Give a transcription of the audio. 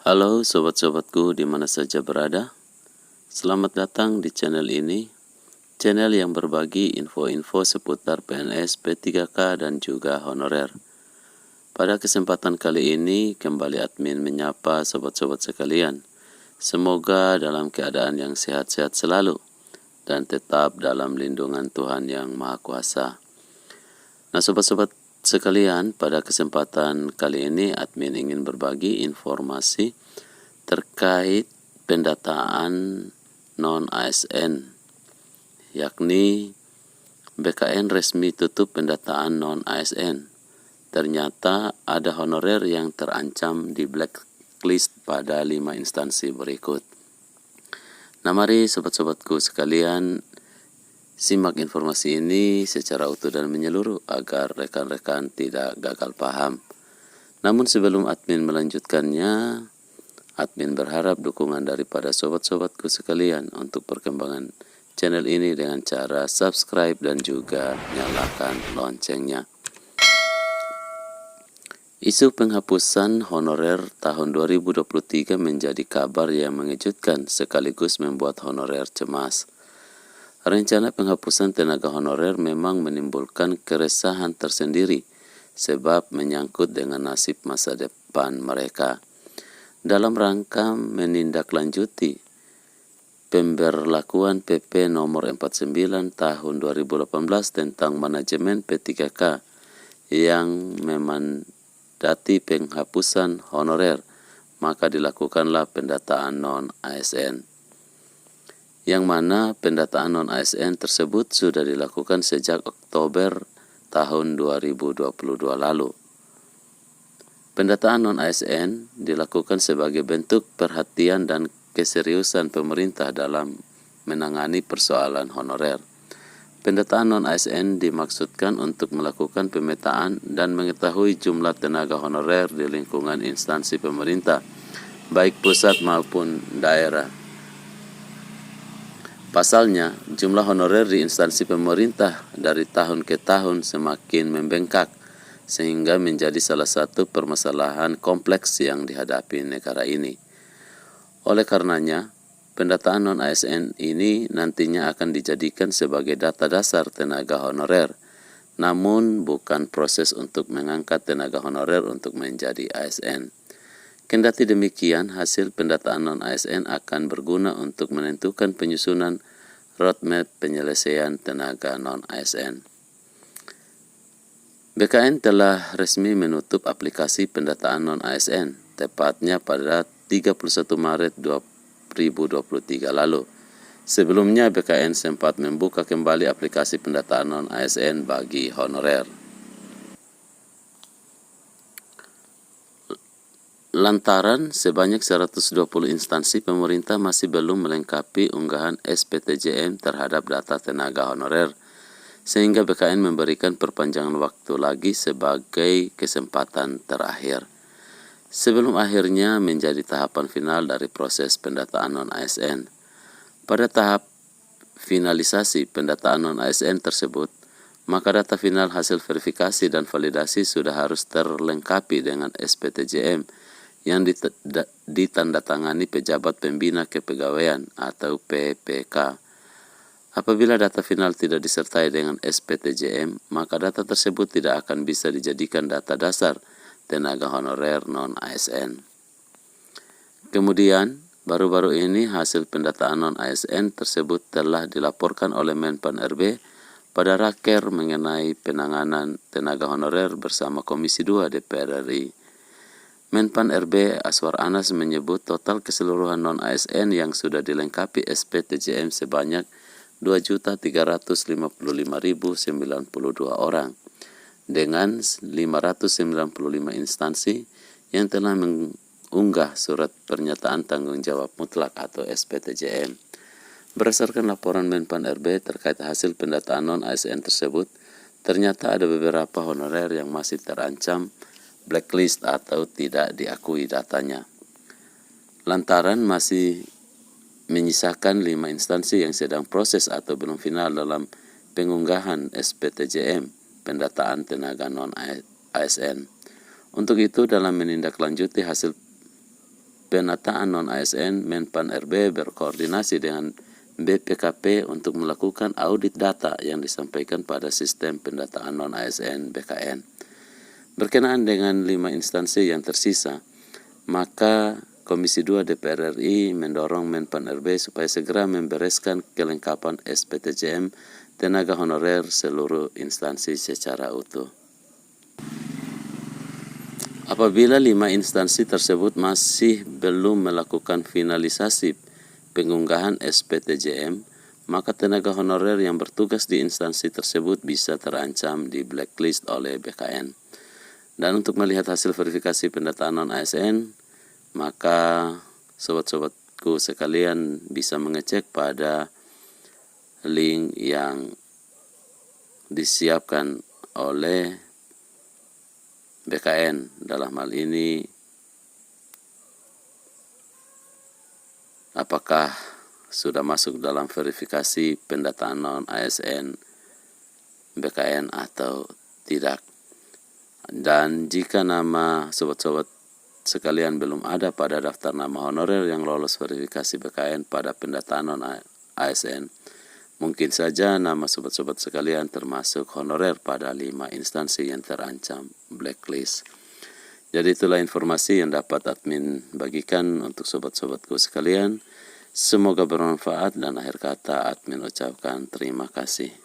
Halo sobat-sobatku di mana saja berada. Selamat datang di channel ini, channel yang berbagi info-info seputar PNS, P3K dan juga honorer. Pada kesempatan kali ini kembali admin menyapa sobat-sobat sekalian. Semoga dalam keadaan yang sehat-sehat selalu dan tetap dalam lindungan Tuhan yang Maha Kuasa. Nah sobat-sobat sekalian, pada kesempatan kali ini admin ingin berbagi informasi terkait pendataan non-ASN, yakni BKN resmi tutup pendataan non-ASN. Ternyata ada honorer yang terancam di blacklist pada 5 instansi berikut. Nah mari sobat-sobatku sekalian simak informasi ini secara utuh dan menyeluruh agar rekan-rekan tidak gagal paham. Namun sebelum admin melanjutkannya, admin berharap dukungan daripada sobat-sobatku sekalian untuk perkembangan channel ini dengan cara subscribe dan juga nyalakan loncengnya. Isu penghapusan honorer tahun 2023 menjadi kabar yang mengejutkan sekaligus membuat honorer cemas. Rencana penghapusan tenaga honorer memang menimbulkan keresahan tersendiri sebab menyangkut dengan nasib masa depan mereka. Dalam rangka menindaklanjuti pemberlakuan PP nomor 49 tahun 2018 tentang manajemen P3K yang memandati penghapusan honorer, maka dilakukanlah pendataan non-ASN. Yang mana pendataan non-ASN tersebut sudah dilakukan sejak Oktober tahun 2022 lalu. Pendataan non-ASN dilakukan sebagai bentuk perhatian dan keseriusan pemerintah dalam menangani persoalan honorer. Pendataan non-ASN dimaksudkan untuk melakukan pemetaan dan mengetahui jumlah tenaga honorer di lingkungan instansi pemerintah, baik pusat maupun daerah. Pasalnya, jumlah honorer di instansi pemerintah dari tahun ke tahun semakin membengkak, sehingga menjadi salah satu permasalahan kompleks yang dihadapi negara ini. Oleh karenanya, pendataan non-ASN ini nantinya akan dijadikan sebagai data dasar tenaga honorer, namun bukan proses untuk mengangkat tenaga honorer untuk menjadi ASN. Kendati demikian, hasil pendataan non-ASN akan berguna untuk menentukan penyusunan roadmap penyelesaian tenaga non-ASN. BKN telah resmi menutup aplikasi pendataan non-ASN, tepatnya pada 31 Maret 2023 lalu. Sebelumnya, BKN sempat membuka kembali aplikasi pendataan non-ASN bagi honorer. Lantaran sebanyak 120 instansi pemerintah masih belum melengkapi unggahan SPTJM terhadap data tenaga honorer, sehingga BKN memberikan perpanjangan waktu lagi sebagai kesempatan terakhir. Sebelum akhirnya menjadi tahapan final dari proses pendataan non-ASN. Pada tahap finalisasi pendataan non-ASN tersebut, maka data final hasil verifikasi dan validasi sudah harus terlengkapi dengan SPTJM yang ditandatangani pejabat pembina kepegawaian atau PPK. Apabila data final tidak disertai dengan SPTJM, maka data tersebut tidak akan bisa dijadikan data dasar tenaga honorer non-ASN. Kemudian, baru-baru ini hasil pendataan non-ASN tersebut telah dilaporkan oleh Menpan RB pada raker mengenai penanganan tenaga honorer bersama Komisi 2 DPR RI. Menpan RB Aswar Anas menyebut total keseluruhan non-ASN yang sudah dilengkapi SPTJM sebanyak 2.355.092 orang dengan 595 instansi yang telah mengunggah surat pernyataan tanggung jawab mutlak atau SPTJM. Berdasarkan laporan Menpan RB terkait hasil pendataan non-ASN tersebut, ternyata ada beberapa honorer yang masih terancam blacklist atau tidak diakui datanya. Lantaran masih menyisakan 5 instansi yang sedang proses atau belum final dalam pengunggahan SPTJM pendataan tenaga non-ASN. Untuk itu, dalam menindaklanjuti hasil penataan non-ASN, Menpan RB berkoordinasi dengan BPKP untuk melakukan audit data yang disampaikan pada sistem pendataan non-ASN BKN. Berkenaan dengan 5 instansi yang tersisa, maka Komisi 2 DPR RI mendorong Menpan RB supaya segera membereskan kelengkapan SPTJM tenaga honorer seluruh instansi secara utuh. Apabila 5 instansi tersebut masih belum melakukan finalisasi pengunggahan SPTJM, maka tenaga honorer yang bertugas di instansi tersebut bisa terancam di blacklist oleh BKN. Dan untuk melihat hasil verifikasi pendataan non-ASN, maka sobat-sobatku sekalian bisa mengecek pada link yang disiapkan oleh BKN. Dalam hal ini, apakah sudah masuk dalam verifikasi pendataan non-ASN BKN atau tidak. Dan jika nama sobat-sobat sekalian belum ada pada daftar nama honorer yang lolos verifikasi BKN pada pendataan non-ASN, mungkin saja nama sobat-sobat sekalian termasuk honorer pada 5 instansi yang terancam blacklist. Jadi itulah informasi yang dapat admin bagikan untuk sobat-sobatku sekalian. Semoga bermanfaat dan akhir kata admin ucapkan terima kasih.